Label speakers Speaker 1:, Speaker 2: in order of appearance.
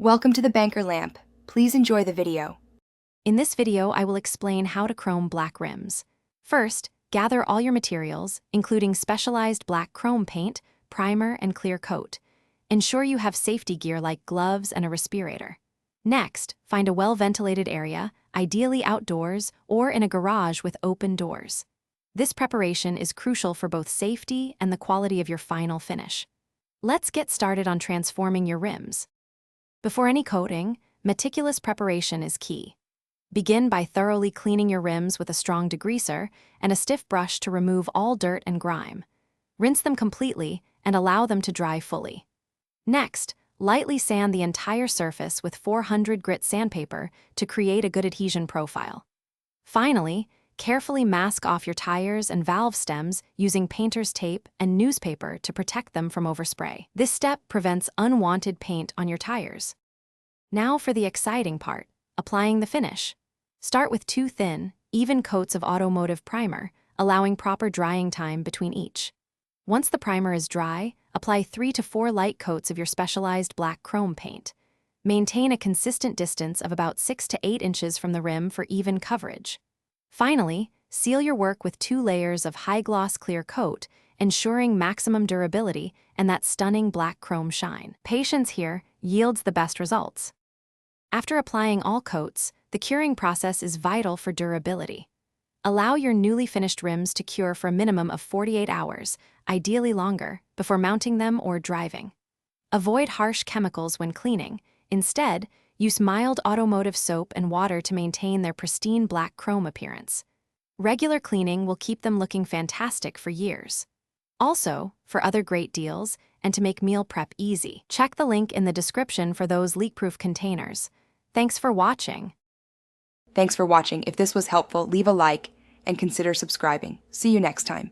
Speaker 1: Welcome to the Banker Lamp. Please enjoy the video.
Speaker 2: In this video, I will explain how to chrome black rims. First, gather all your materials, including specialized black chrome paint, primer, and clear coat. Ensure you have safety gear like gloves and a respirator. Next, find a well-ventilated area, ideally outdoors or in a garage with open doors. This preparation is crucial for both safety and the quality of your final finish. Let's get started on transforming your rims. Before any coating, meticulous preparation is key. Begin by thoroughly cleaning your rims with a strong degreaser and a stiff brush to remove all dirt and grime. Rinse them completely and allow them to dry fully. Next, lightly sand the entire surface with 400 grit sandpaper to create a good adhesion profile. Finally, carefully mask off your tires and valve stems using painter's tape and newspaper to protect them from overspray. This step prevents unwanted paint on your tires. Now for the exciting part, applying the finish. Start with 2 thin, even coats of automotive primer, allowing proper drying time between each. Once the primer is dry, apply 3 to 4 light coats of your specialized black chrome paint. Maintain a consistent distance of about 6 to 8 inches from the rim for even coverage. Finally, seal your work with 2 layers of high-gloss clear coat, ensuring maximum durability and that stunning black chrome shine. Patience here yields the best results. After applying all coats, the curing process is vital for durability. Allow your newly finished rims to cure for a minimum of 48 hours, ideally longer, before mounting them or driving. Avoid harsh chemicals when cleaning. Instead, use mild automotive soap and water to maintain their pristine black chrome appearance. Regular cleaning will keep them looking fantastic for years. Also, for other great deals, and to make meal prep easy, check the link in the description for those leak-proof containers. Thanks for watching.
Speaker 1: Thanks for watching. If this was helpful, leave a like and consider subscribing. See you next time.